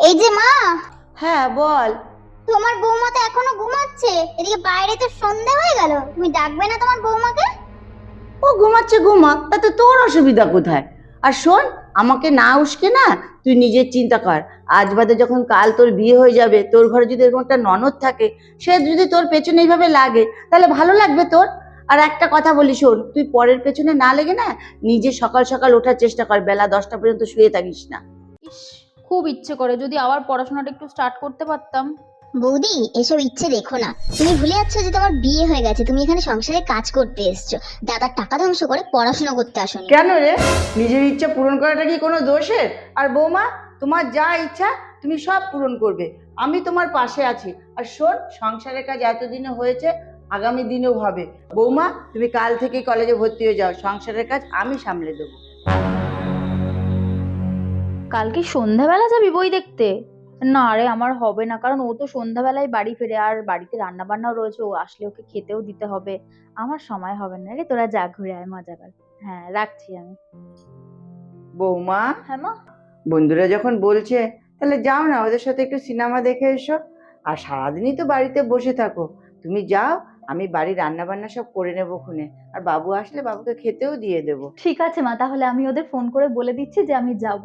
এই যে মা, হ্যাঁ বল। তোমার বৌমা তো এখনো ঘুমাচ্ছে, এদিকে বাইরে তো সন্ধ্যা হয়ে গেল, তুমি ডাকবে না তোমার বৌমাকে? ও ঘুমাচ্ছে ঘুমাক, তাতে তোর অসুবিধা কোথায়? আর শোন, আমাকে না উস্কে না, তুই নিজের চিন্তা কর। আজ বাদে যখন কাল তোর বিয়ে হয়ে যাবে, তোর ঘরে যদি এরকম একটা ননদ থাকে, সে যদি তোর পেছনে এইভাবে লাগে, তাহলে ভালো লাগবে তোর? আর একটা কথা বলি শোন, তুই পরের পেছনে না লেগে না, নিজে সকাল সকাল ওঠার চেষ্টা কর, বেলা 10টা পর্যন্ত শুয়ে থাকিস না। ইস, খুব ইচ্ছে করে যদি আবার পড়াশোনাটা একটু স্টার্ট করতে পারতাম। বৌদি, এসব ইচ্ছে দেখো না, তুমি ভুলে যাচ্ছ যে তোমার বিয়ে হয়ে গেছে, তুমি এখানে সংসারে কাজ করতে এসেছো, দাদার টাকা ধ্বংস করে পড়াশোনা করতে আসোনি। কেন রে? নিজের ইচ্ছা পূরণ করাটা কি কোনো দোষের? আর বৌমা, তোমার যা ইচ্ছা তুমি সব পূরণ করবে, আমি তোমার পাশে আছি। আর শোন, সংসারের কাজ এতদিনে হয়েছে, আগামী দিনেও হবে। বৌমা, তুমি কাল থেকেই কলেজে ভর্তি হয়ে যাও, সংসারের কাজ আমি সামলে দেবো। কালকে সন্ধ্যাবেলা যাবি বই দেখতে? না রে, আমার হবে না, কারণ ও তো সন্ধ্যাবেলায় বাড়ি ফিরে, আর বাড়িতে রান্না বান্নাও রয়েছে, ও আসলে ওকে খেতেও দিতে হবে। আমার সময় হবে না রে, তোরা যা ঘুরে আয়, মজা কর। হ্যাঁ, রাখছি আমি। বৌমা, হ্যাঁ মা। বন্ধুরা যখন বলছে, তাহলে যাও না, ওদের সাথে একটু সিনেমা দেখে এসো। আর সারাদিনই তো বাড়িতে বসে থাকো, তুমি যাও, আমি বাড়ির রান্না বান্না সব করে নেবো খুনে। আর বাবু আসলে বাবুকে খেতেও দিয়ে দেবো। ঠিক আছে মা, তাহলে আমি ওদের ফোন করে বলে দিচ্ছি যে আমি যাব।